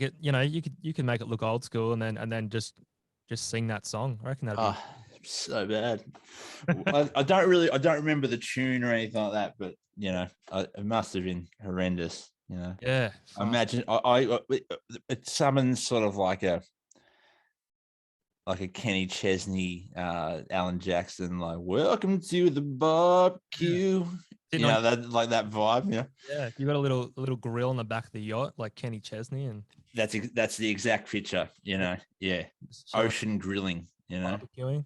You can make it look old school and then just sing that song. I reckon that'd be. Oh, so bad. I don't remember the tune or anything like that, but it must have been horrendous. Yeah, I imagine it summons sort of like a Kenny Chesney, Alan Jackson, like "Welcome to the yeah. barbecue." Sitting on, That like that vibe. yeah, you got a little grill on the back of the yacht like Kenny Chesney and That's the exact picture. yeah, Yeah, just chilling, ocean grilling. barbecuing.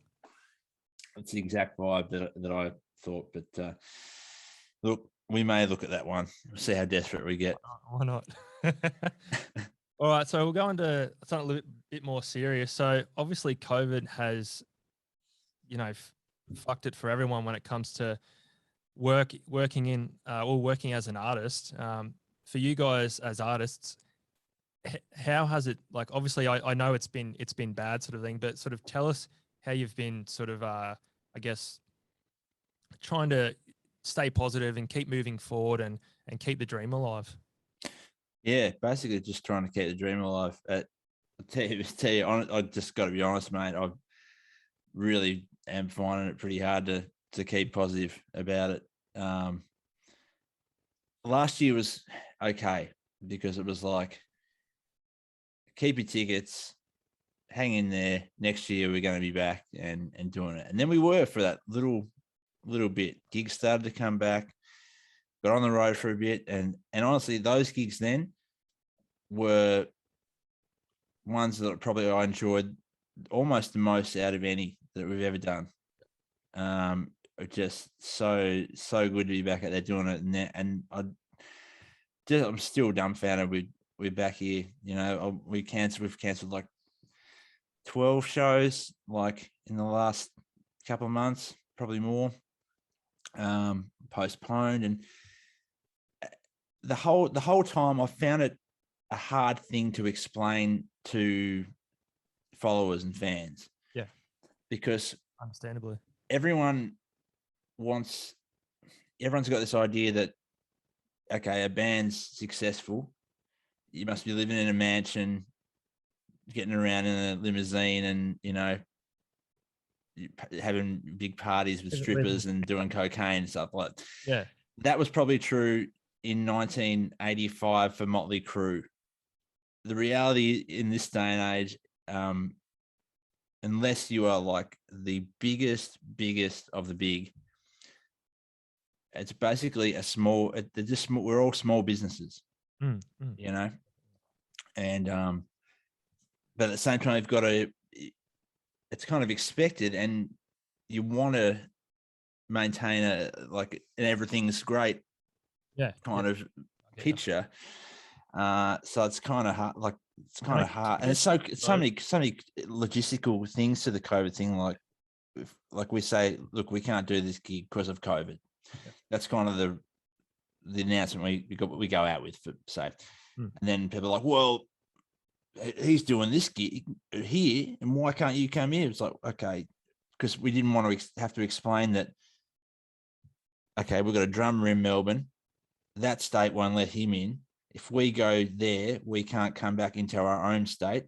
That's the exact vibe that I thought. But look, we may look at that one. See how desperate we get. Why not? All right, so we'll go into something a little bit more serious. So obviously, COVID has, fucked it for everyone when it comes to working as an artist. For you guys as artists, how has it, like? Obviously, I know it's been bad, sort of thing, but sort of tell us how you've been sort of, I guess, trying to stay positive and keep moving forward and keep the dream alive. Yeah, basically just trying to keep the dream alive. I just got to be honest, mate. I really am finding it pretty hard to keep positive about it. Last year was okay because it was like, keep your tickets, hang in there. Next year we're going to be back and doing it. And then we were for that little bit. Gigs started to come back, got on the road for a bit, and honestly, those gigs then were ones that probably I enjoyed almost the most out of any that we've ever done. Just so good to be back out there doing it, and I'm still dumbfounded. We're back here. We've cancelled like 12 shows like in the last couple of months, probably more. Postponed, and the whole time I found it a hard thing to explain to followers and fans. Yeah, because understandably. everyone's got this idea that, okay, a band's successful, you must be living in a mansion, getting around in a limousine, and having big parties with strippers and doing cocaine and stuff like that. Yeah. That was probably true in 1985 for Motley Crue. The reality in this day and age, unless you are like the biggest of the big, it's basically we're all small businesses, and but at the same time, you've got to, it's kind of expected, and you want to maintain an everything's great kind of picture. So it's kind of hard, hard, and it's so many logistical things to the COVID thing. Like we say, look, we can't do this gig because of COVID. Yeah. That's kind of the announcement we go out with, for say, and then people are like, well, he's doing this gig here, and why can't you come here? It's like, okay, because we didn't want to have to explain that. Okay, we've got a drummer in Melbourne. That state won't let him in. If we go there, we can't come back into our own state.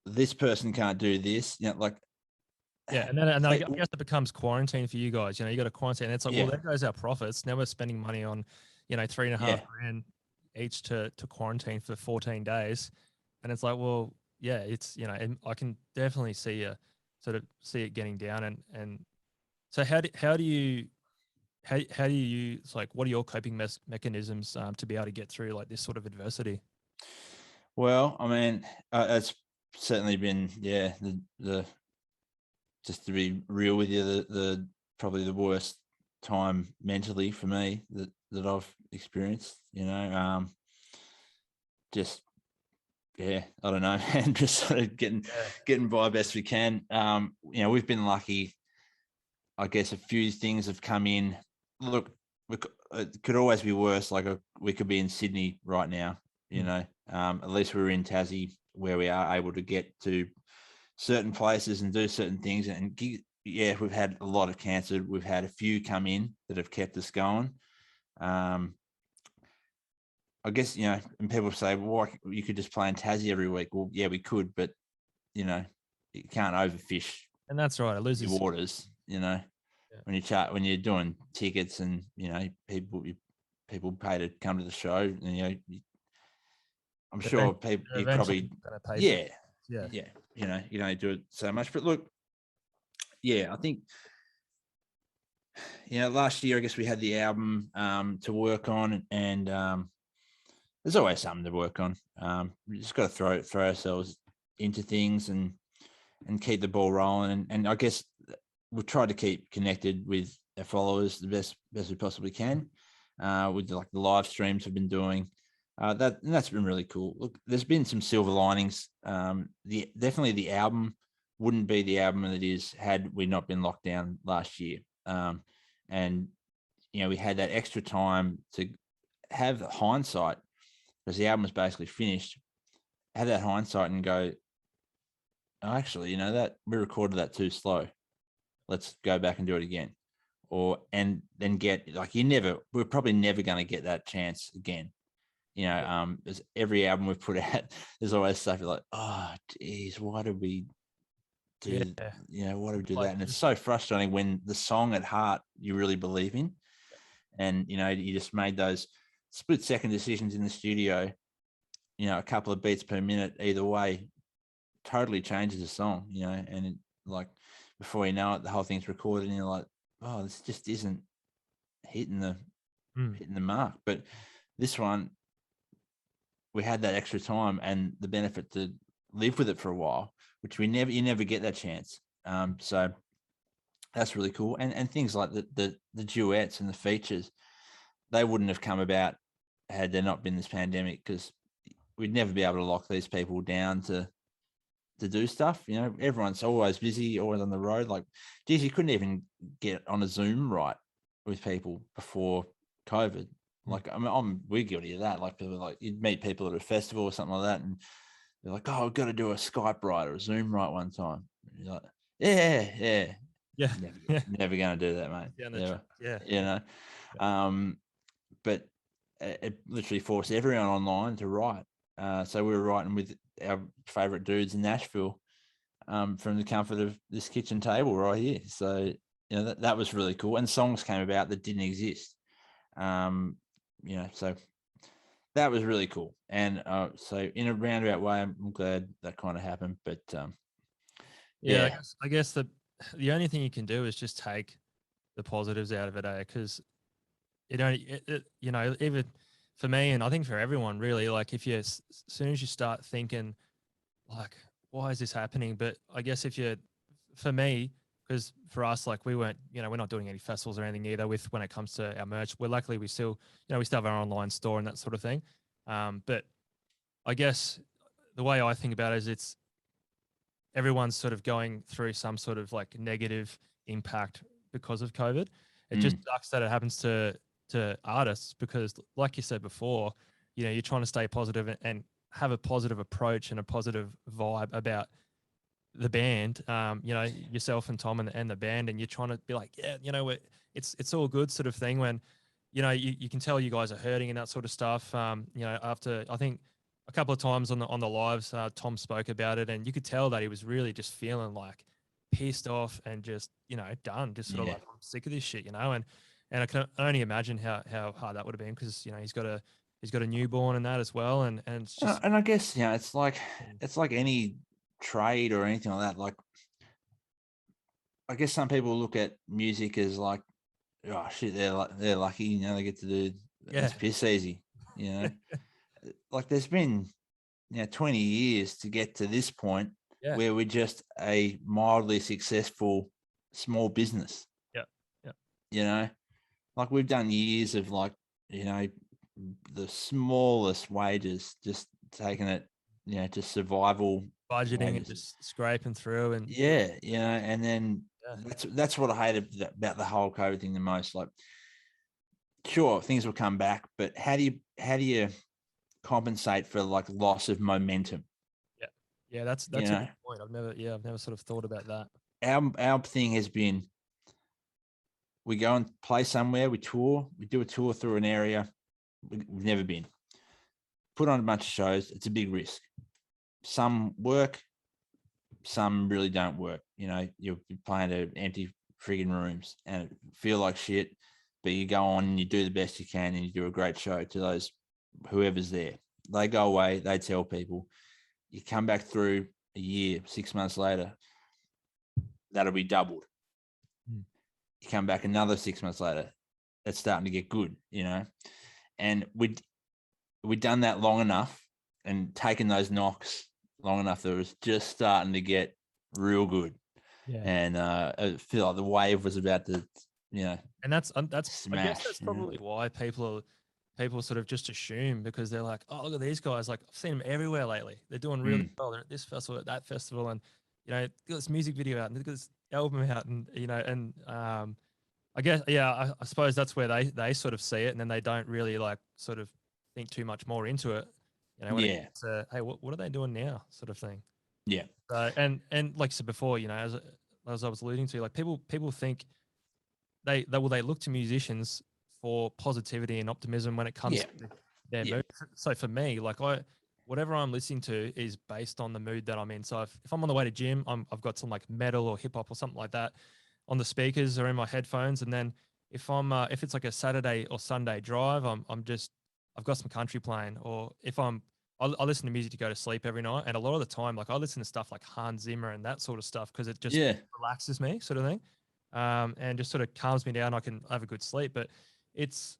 This person can't do this. And then I guess it becomes quarantine for you guys. You got to quarantine. It's like, well, there goes our profits. Now we're spending money on, $3.5 grand each to quarantine for 14 days. And it's like, well, yeah, it's, I can definitely see it getting down. And so how do you use, like, what are your coping mechanisms to be able to get through like this sort of adversity? Well, I mean, it's certainly been, the just to be real with you, the probably the worst time mentally for me that I've experienced. Just I don't know, and just sort of getting by best we can. We've been lucky. I guess a few things have come in. Look, it could always be worse. Like we could be in Sydney right now. At least we're in Tassie, where we are able to get to certain places and do certain things. And we've had a lot of cancelled. We've had a few come in that have kept us going. I I guess, and people say, well, you could just play in Tassie every week. Well, yeah, we could, but you can't overfish. And that's right. It loses your waters, when you're doing tickets and, people pay to come to the show, and, I'm sure people, you probably, you can only do it so much. But look, I think, last year, I guess we had the album to work on, and there's always something to work on. We just got to throw ourselves into things and keep the ball rolling. And I guess we've tried to keep connected with our followers the best we possibly can, with the live streams we've been doing. That's been really cool. Look, there's been some silver linings. Definitely the album wouldn't be the album that it is had we not been locked down last year. And we had that extra time to have hindsight, because the album was basically finished. Have that hindsight and go, oh, actually, that we recorded that too slow. Let's go back and do it again. And then get, we're probably never going to get that chance again. As every album we've put out, there's always stuff like, oh geez, why did we do why do we do that? And it's so frustrating when the song at heart you really believe in, and you just made those split-second decisions in the studio, a couple of beats per minute either way totally changes the song, and before you know it, the whole thing's recorded and you're like, oh, this just isn't hitting the mark. But this one, we had that extra time and the benefit to live with it for a while, which you never get that chance. So that's really cool. And things like the duets and the features, they wouldn't have come about had there not been this pandemic, because we'd never be able to lock these people down to do stuff. Everyone's always busy, always on the road. Like, geez, you couldn't even get on a Zoom right with people before COVID. Like, we're guilty of that. Like, people you'd meet people at a festival or something like that, and they're like, "Oh, I've got to do a Skype right or a Zoom right one time." And you're like, yeah. Never going to do that, mate. Never. But it literally forced everyone online to write. So we were writing with our favorite dudes in Nashville, from the comfort of this kitchen table right here. So, that was really cool. And songs came about that didn't exist. So that was really cool. And so in a roundabout way, I'm glad that kind of happened. But I guess the only thing you can do is just take the positives out of it, because even for me, and I think for everyone really, like, if as soon as you start thinking like, why is this happening? But I guess for me, because for us, like, we weren't, we're not doing any festivals or anything either when it comes to our merch. Luckily we still have our online store and that sort of thing. But I guess the way I think about it is everyone's sort of going through some sort of like negative impact because of COVID. It just sucks that it happens to artists, because like you said before, you're trying to stay positive and have a positive approach and a positive vibe about the band, yourself and Tom and the band, and you're trying to be like, it's all good sort of thing, when, you can tell you guys are hurting and that sort of stuff. After, I think, a couple of times on the lives, Tom spoke about it, and you could tell that he was really just feeling like pissed off and just, done, just sort of like, I'm sick of this shit, and I can only imagine how hard that would have been, because, he's got a newborn and that as well. And it's just, and I guess, it's like any trade or anything like that. Like, I guess some people look at music as like, oh shit, they're lucky, they get to do it's piss easy, like, there's been 20 years to get to this point where we're just a mildly successful small business. Like, we've done years of, like, the smallest wages, just taking it, to survival, budgeting and just scraping through, and and then that's what I hated about the whole COVID thing the most. Like, sure, things will come back, but how do you compensate for, like, loss of momentum? That's a good point. I've never sort of thought about that. Our thing has been, we go and play somewhere, we tour, we do a tour through an area we've never been. put on a bunch of shows. It's a big risk. Some work, some really don't work. You know, you're playing to empty friggin' rooms and it feel like shit, but you go on and you do the best you can and you do a great show to those whoever's there. They go away, they tell people. You come back through a year, 6 months later, that'll be doubled. You come back another 6 months later, it's starting to get good, you know. And we'd done that long enough and taken those knocks long enough that it was just starting to get real good. Yeah. And I feel like the wave was about to, you know, and that's smash, I guess that's probably why people sort of just assume, because they're like, oh, look at these guys, like I've seen them everywhere lately, they're doing really well, they're at this festival, at that festival, and you know, got this music video out and got this album out, and you know, and I guess, yeah, I suppose that's where they sort of see it, and then they don't really like sort of think too much more into it, you know, when it gets, hey, what are they doing now, sort of thing. Yeah. And like I said before, you know, as I was alluding to, like people think they look to musicians for positivity and optimism when it comes to their mood. So for me, like whatever I'm listening to is based on the mood that I'm in. So if I'm on the way to gym, I've got some like metal or hip hop or something like that on the speakers or in my headphones. And then if it's like a Saturday or Sunday drive, I've got some country playing. Or if I listen to music to go to sleep every night. And a lot of the time, like I listen to stuff like Hans Zimmer and that sort of stuff because it just relaxes me, sort of thing. And just sort of calms me down. I can have a good sleep. But it's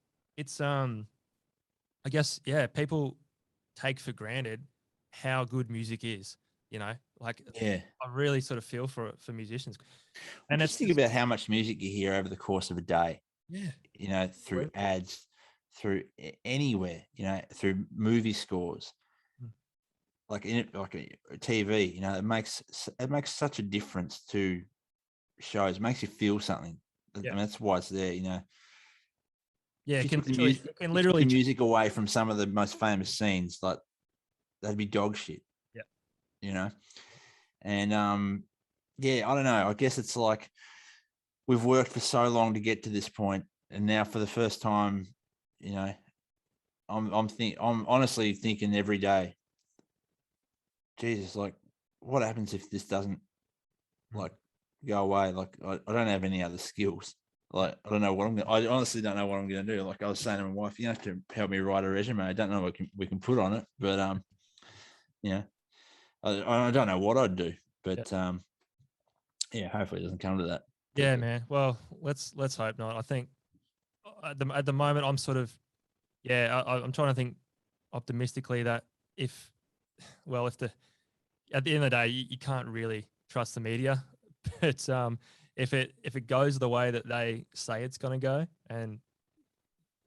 I guess, yeah, people take for granted how good music is, you know, like I really sort of feel for musicians. And just think about how much music you hear over the course of a day. Yeah. You know, through ads, through anywhere, you know, through movie scores, like in it, like a TV, you know, it makes such a difference to shows. It makes you feel something. I mean, that's why it's there, you know. Yeah, it can literally take music away from some of the most famous scenes, like that'd be dog shit. Yeah. You know? And I don't know. I guess it's like we've worked for so long to get to this point, and now for the first time, you know, I'm honestly thinking every day, Jesus, like, what happens if this doesn't like go away? Like, I don't have any other skills. Like, I don't know what I honestly don't know what I'm going to do. Like I was saying to my wife, you have to help me write a resume. I don't know what we can put on it, but you know, I don't know what I'd do, but hopefully it doesn't come to that. Yeah, man. Well, let's hope not. I think at the moment I'm sort of, I'm trying to think optimistically that at the end of the day, you can't really trust the media, but if it goes the way that they say it's going to go, and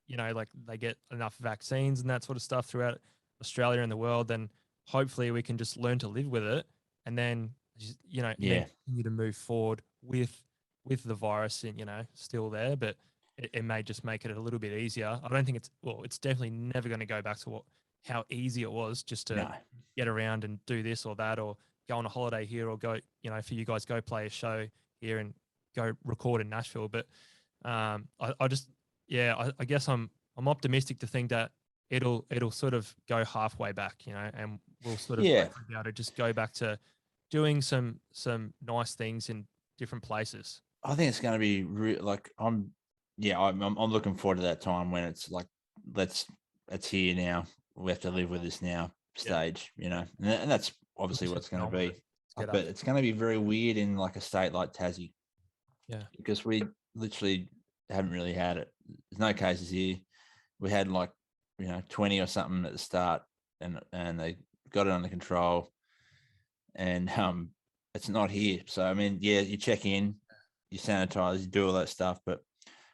you know, like they get enough vaccines and that sort of stuff throughout Australia and the world, then hopefully we can just learn to live with it, and then just, you know, continue to move forward with the virus, and you know, still there, but it may just make it a little bit easier. I don't think it's definitely never going to go back to how easy it was just to get around and do this or that, or go on a holiday here, or go, you know, for you guys, go play a show here and go record in Nashville. But I guess I'm optimistic to think that it'll sort of go halfway back, you know, and we'll sort of be able to just go back to doing some nice things in different places. I think it's going to be I'm looking forward to that time when it's like, it's here now. We have to live with this now stage, you know, and that's obviously what it's going to be. But it's going to be very weird in like a state like Tassie. Yeah. Because we literally haven't really had it. There's no cases here. We had like, you know, 20 or something at the start, and they got it under control, and it's not here. So I mean, you check in, you sanitize, you do all that stuff, but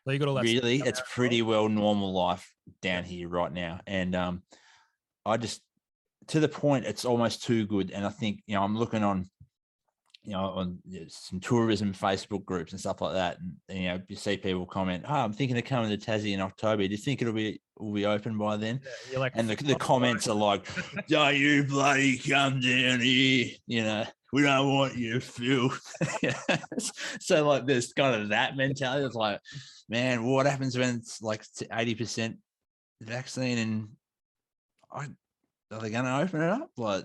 so you got all that really it's pretty well normal life down here right now. And I just, to the point, it's almost too good. And I think, you know, I'm looking on, you know, on some tourism Facebook groups and stuff like that, and you know, you see people comment, "Oh, I'm thinking of coming to Tassie in October. Do you think will be open by then?" Yeah, you're like, and the comments are like, "Don't you bloody come down here? You know, we don't want you, Phil." So like, there's kind of that mentality. It's like, man, what happens when it's like 80% vaccine? And are they going to open it up? Like,